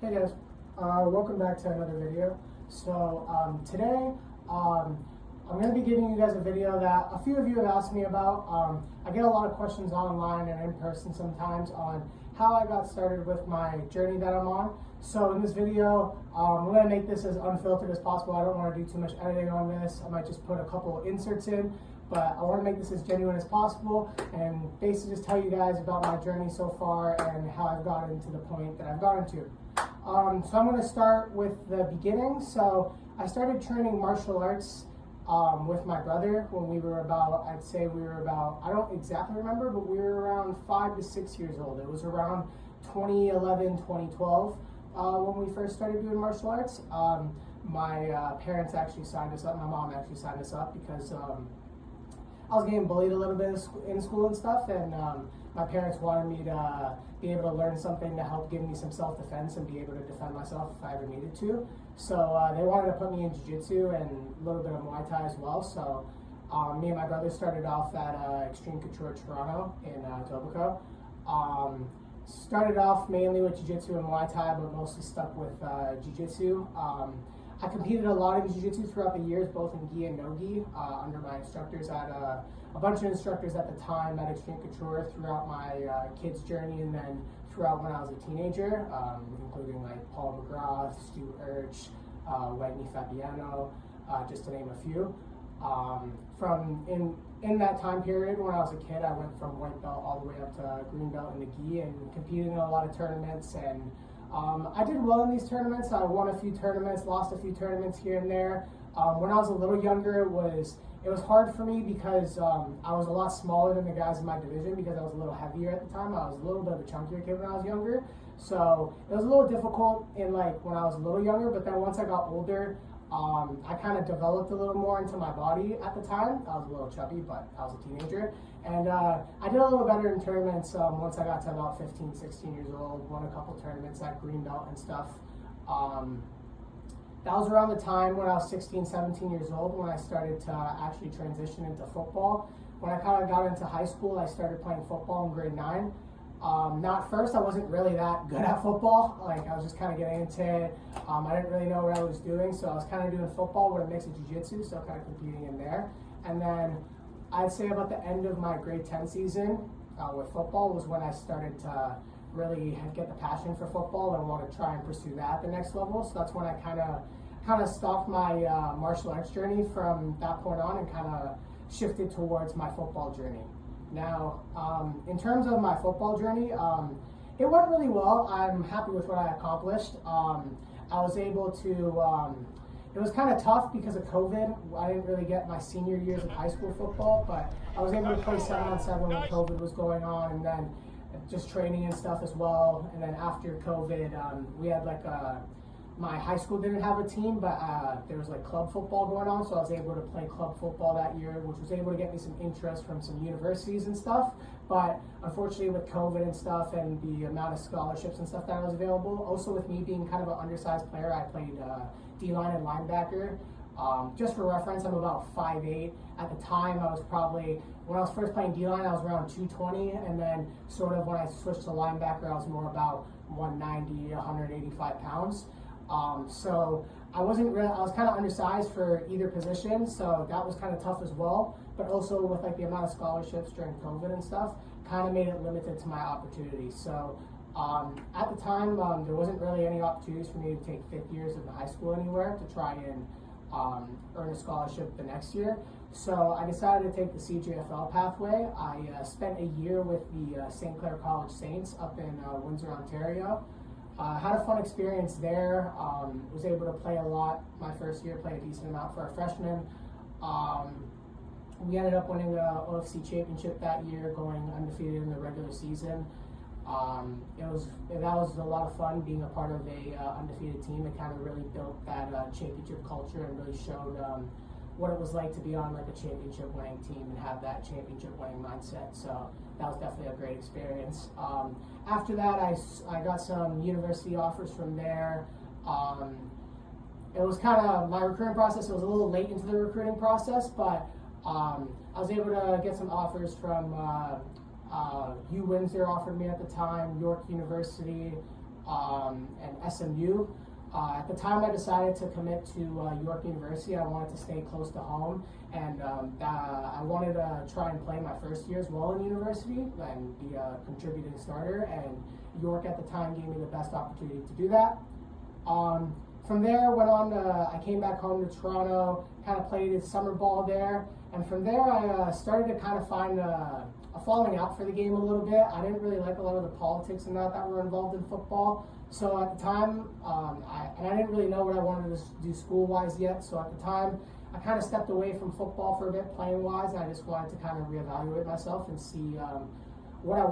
Hey guys, welcome back to another video. So today I'm going to be giving you guys a video that a few of you have asked me about. I get a lot of questions online and in person sometimes on how I got started with my journey that I'm on. So in this video, I'm going to make this as unfiltered as possible. I don't want to do too much editing on this. I might just put a couple inserts in, but I want to make this as genuine as possible and basically just tell you guys about my journey so far and how I've gotten to the point that I've gotten to. So I'm going to start with the beginning. So I started training martial arts with my brother when we were about, I don't exactly remember, but we were around 5 to 6 years old. It was around 2011, 2012 when we first started doing martial arts. My parents actually signed us up. My mom actually signed us up because I was getting bullied a little bit in school and stuff, and my parents wanted me to be able to learn something to help give me some self-defense and be able to defend myself if I ever needed to. So they wanted to put me in jiu-jitsu and a little bit of Muay Thai as well. So me and my brother started off at Extreme Couture Toronto in Etobicoke. Started off mainly with jiu-jitsu and Muay Thai, but mostly stuck with jiu-jitsu. I competed a lot in jiu-jitsu throughout the years, both in gi and no gi, under my instructors at a bunch of instructors at the time at Extreme Couture throughout my kids' journey, and then throughout when I was a teenager, including like Paul McGrath, Stu Urch, Wagner Fabiano, just to name a few. In that time period when I was a kid, I went from white belt all the way up to green belt in the gi and competed in a lot of tournaments, and I did well in these tournaments. I won a few tournaments, lost a few tournaments here and there. When I was a little younger, it was hard for me because I was a lot smaller than the guys in my division because I was a little heavier at the time. I was a little bit of a chunkier kid when I was younger. So it was a little difficult in like when I was a little younger, but then once I got older, I kind of developed a little more into my body at the time. I was a little chubby, but I was a teenager. And I did a little better in tournaments once I got to about 15, 16 years old, won a couple tournaments at green belt and stuff. That was around the time when I was 16, 17 years old when I started to actually transition into football. When I kind of got into high school, I started playing football in grade 9. Not first, I wasn't really that good at football. Like, I was just kind of getting into it. I didn't really know what I was doing, so I was kind of doing football with a mix of jiu-jitsu, so kind of competing in there. And then I'd say about the end of my grade 10 season with football was when I started to really get the passion for football and want to try and pursue that at the next level. So that's when I kind of stopped my martial arts journey from that point on and kind of shifted towards my football journey. Now, in terms of my football journey, it went really well. I'm happy with what I accomplished. I was able to, it was kind of tough because of COVID. I didn't really get my senior years of high school football, but I was able to play 7-on-7 when COVID was going on, and then just training and stuff as well. And then after COVID, we had like my high school didn't have a team, but there was like club football going on, so I was able to play club football that year, which was able to get me some interest from some universities and stuff. But unfortunately with COVID and stuff and the amount of scholarships and stuff that was available, also with me being kind of an undersized player, I played D-line and linebacker. Just for reference, I'm about 5'8". At the time, I was probably, when I was first playing D-line, I was around 220, and then sort of when I switched to linebacker, I was more about 190, 185 pounds. So I was kind of undersized for either position, so that was kind of tough as well. But also with like the amount of scholarships during COVID and stuff, kind of made it limited to my opportunities. So at the time, there wasn't really any opportunities for me to take 5th years of high school anywhere to try and earn a scholarship the next year. So I decided to take the CJFL pathway. I spent a year with the St. Clair College Saints up in Windsor, Ontario. Had a fun experience there. Was able to play a lot my first year, play a decent amount for a freshman. We ended up winning the OFC championship that year, going undefeated in the regular season. That was a lot of fun being a part of a undefeated team. It kind of really built that championship culture and really showed what it was like to be on like a championship winning team and have that championship winning mindset. So that was definitely a great experience. After that, I got some university offers from there. It was kind of my recruiting process. It was a little late into the recruiting process, but I was able to get some offers from U Windsor offered me at the time, York University, and SMU. At the time I decided to commit to York University, I wanted to stay close to home, and I wanted to try and play my first year as well in university and be a contributing starter, and York at the time gave me the best opportunity to do that. From there, I came back home to Toronto, kind of played summer ball there, and from there I started to kind of find a falling out for the game a little bit. I didn't really like a lot of the politics and that were involved in football. So at the time, I didn't really know what I wanted to do school-wise yet. So at the time, I kind of stepped away from football for a bit, playing-wise, and I just wanted to kind of reevaluate myself and see what I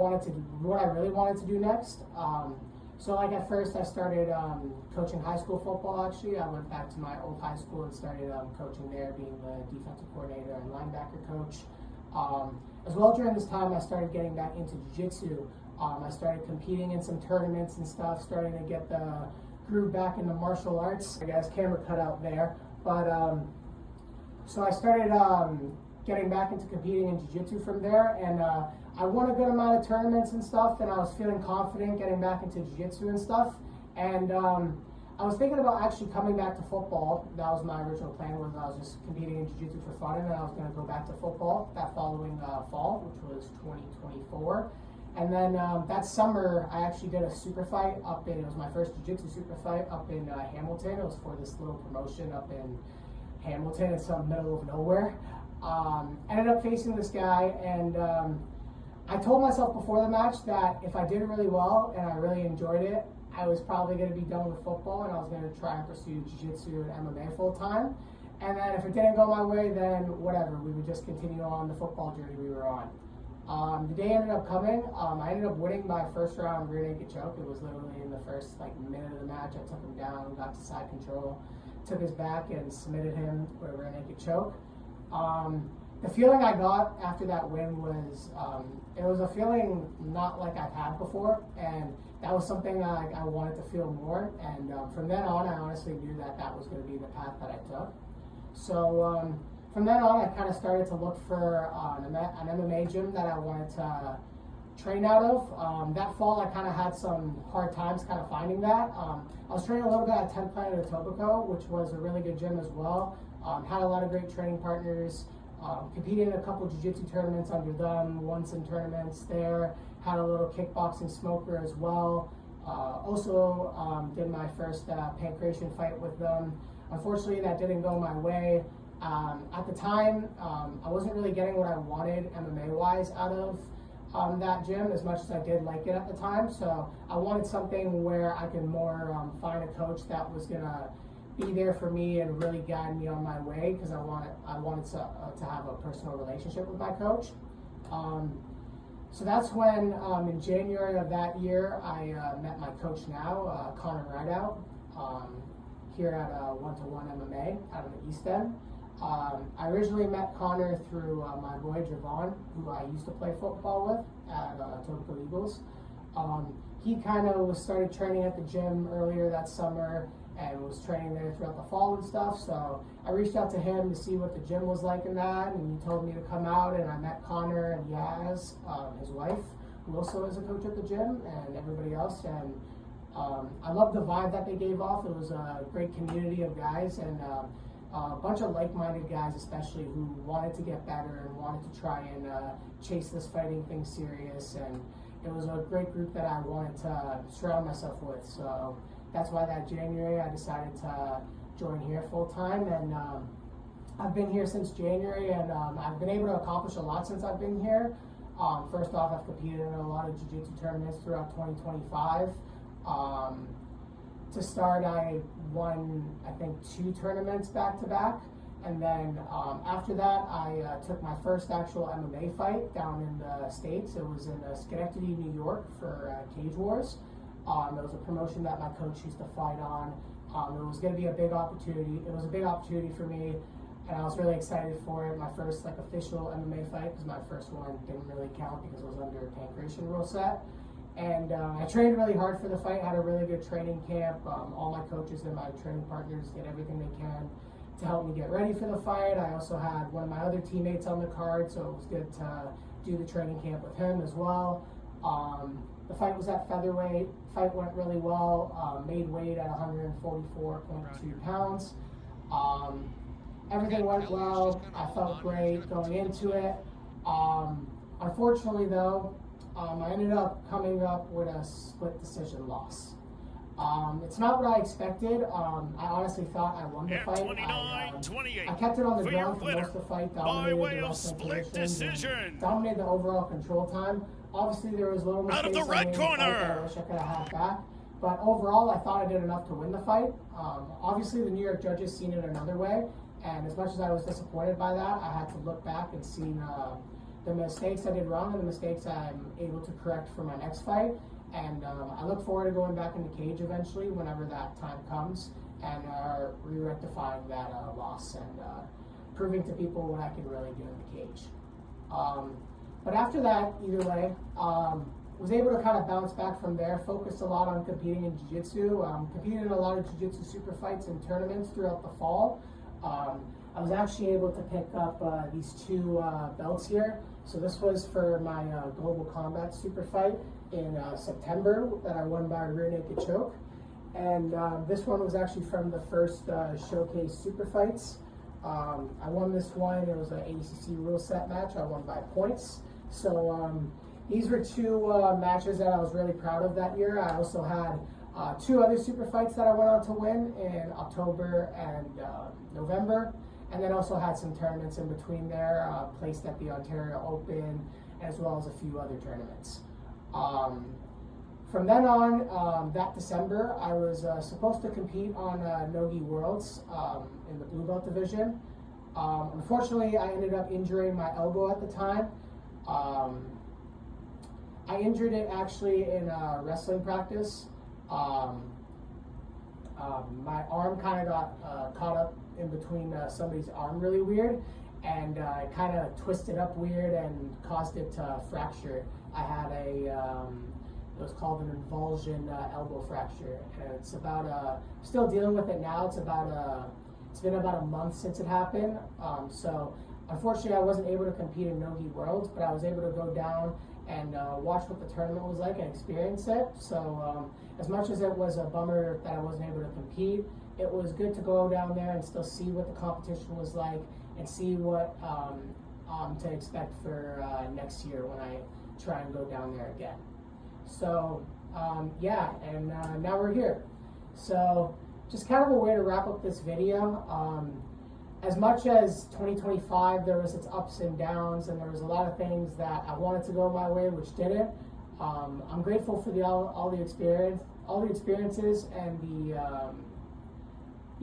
really wanted to do next. So like at first, I started coaching high school football. Actually, I went back to my old high school and started coaching there, being the defensive coordinator and linebacker coach. As well, during this time, I started getting back into jiu-jitsu. I started competing in some tournaments and stuff, starting to get the groove back into martial arts. I guess camera cut out there. But so I started getting back into competing in jiu-jitsu from there, and I won a good amount of tournaments and stuff, and I was feeling confident getting back into jiu-jitsu and stuff. And I was thinking about actually coming back to football. That was my original plan, was I was just competing in jiu-jitsu for fun, and then I was going to go back to football that following fall, which was 2024. And then that summer, I actually did a super fight it was my first jiu-jitsu super fight up in Hamilton. It was for this little promotion up in Hamilton. It's some middle of nowhere. Ended up facing this guy, and I told myself before the match that if I did really well and I really enjoyed it, I was probably going to be done with football and I was going to try and pursue jiu-jitsu and MMA full time. And then if it didn't go my way, then whatever, we would just continue on the football journey we were on. The day ended up coming. I ended up winning my first round rear naked choke. It was literally in the first minute of the match. I took him down, got to side control, took his back and submitted him with a rear naked choke. The feeling I got after that win was, it was a feeling not like I've had before, and that was something I wanted to feel more. And from then on, I honestly knew that was going to be the path that I took. So from then on, I kind of started to look for an MMA gym that I wanted to train out of. That fall, I kind of had some hard times kind of finding that. I was training a little bit at 10th Planet Etobicoke, which was a really good gym as well. Had a lot of great training partners. Competed in a couple jiu-jitsu tournaments under them, won some tournaments there, had a little kickboxing smoker as well. Also did my first pancration fight with them. Unfortunately, that didn't go my way. At the time, I wasn't really getting what I wanted MMA-wise out of that gym as much as I did like it at the time. So I wanted something where I could more find a coach that was gonna be there for me and really guide me on my way, because I wanted to have a personal relationship with my coach. So that's when in January of that year I met my coach now, Connor Rideout, here at One-to-One MMA out of the East End. I originally met Connor through my boy Javon, who I used to play football with at Etobicoke Eagles. He kind of started training at the gym earlier that summer and was training there throughout the fall and stuff. So I reached out to him to see what the gym was like and that, and he told me to come out, and I met Connor and Yaz, his wife, who also is a coach at the gym, and everybody else. And I loved the vibe that they gave off. It was a great community of guys, and a bunch of like-minded guys, especially, who wanted to get better and wanted to try and chase this fighting thing serious. And it was a great group that I wanted to surround myself with. So that's why that January I decided to join here full time, and I've been here since January, and I've been able to accomplish a lot since I've been here. First off, I've competed in a lot of jiu-jitsu tournaments throughout 2025. To start, I won, I think, 2 tournaments back to back, and then after that, I took my first actual MMA fight down in the States. It was in Schenectady, New York, for Cage Wars. It was a promotion that my coach used to fight on. It was going to be a big opportunity. It was a big opportunity for me, and I was really excited for it. My first official MMA fight, because my first one didn't really count because it was under a pancration rule set. And I trained really hard for the fight, had a really good training camp. All my coaches and my training partners did everything they can to help me get ready for the fight. I also had one of my other teammates on the card, so it was good to do the training camp with him as well. The fight was at featherweight. Fight went really well, made weight at 144.2 pounds. Everything went well. I felt great going into it. Unfortunately though, I ended up coming up with a split decision loss. It's not what I expected. I honestly thought I won the fight. I kept it on the ground for most of the fight, dominated the wrestling position, dominated the overall control time. Obviously, there was little mistakes out of the red corner. I wish I could have had back. But overall, I thought I did enough to win the fight. Obviously, the New York judges seen it another way, and as much as I was disappointed by that, I had to look back and see the mistakes I did wrong and the mistakes I'm able to correct for my next fight. And I look forward to going back in the cage eventually whenever that time comes and re-rectifying that loss and proving to people what I can really do in the cage. But after that, either way, was able to kind of bounce back from there, focused a lot on competing in jiu-jitsu, competed in a lot of jiu-jitsu super fights and tournaments throughout the fall. I was actually able to pick up these two belts here. So this was for my Global Combat super fight in September that I won by rear naked choke. And this one was actually from the first Showcase super fights. I won this one. It was an ADCC rule set match. I won by points. So these were two matches that I was really proud of that year. I also had two other super fights that I went on to win in October and November. And then also had some tournaments in between there, placed at the Ontario Open, as well as a few other tournaments. From then on, that December, I was supposed to compete on Nogi Worlds in the blue belt division. Unfortunately, I ended up injuring my elbow at the time. I injured it actually in wrestling practice. My arm kind of got caught up in between somebody's arm really weird, and it kind of twisted up weird and caused it to fracture. I had it was called an avulsion elbow fracture, and it's about still dealing with it now. It's been about a month since it happened. So unfortunately, I wasn't able to compete in Nogi Worlds, but I was able to go down and watch what the tournament was like and experience it. So as much as it was a bummer that I wasn't able to compete, it was good to go down there and still see what the competition was like and see what to expect for next year when I try and go down there again. So yeah, and now we're here. So just kind of a way to wrap up this video. As much as 2025, there was its ups and downs, and there was a lot of things that I wanted to go my way, which didn't. I'm grateful for all the experiences, and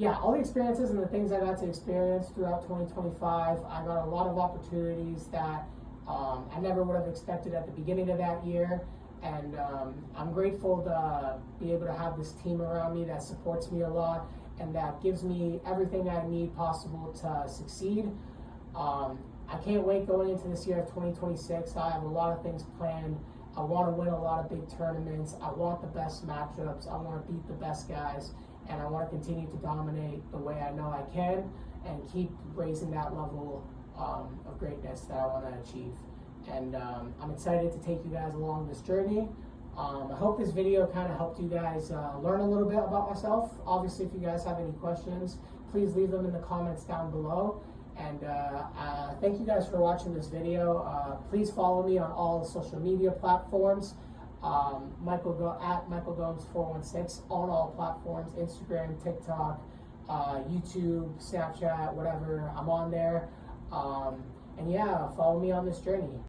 all the experiences and the things I got to experience throughout 2025. I got a lot of opportunities that I never would have expected at the beginning of that year. And I'm grateful to be able to have this team around me that supports me a lot and that gives me everything I need possible to succeed. I can't wait going into this year of 2026. I have a lot of things planned. I want to win a lot of big tournaments. I want the best matchups. I want to beat the best guys. And I want to continue to dominate the way I know I can and keep raising that level of greatness that I want to achieve. And I'm excited to take you guys along this journey. I hope this video kind of helped you guys learn a little bit about myself. Obviously, if you guys have any questions, please leave them in the comments down below. And thank you guys for watching this video. Please follow me on all social media platforms. At Michael Gomes 416 on all platforms: Instagram, TikTok, YouTube, Snapchat, whatever. I'm on there. And yeah, follow me on this journey.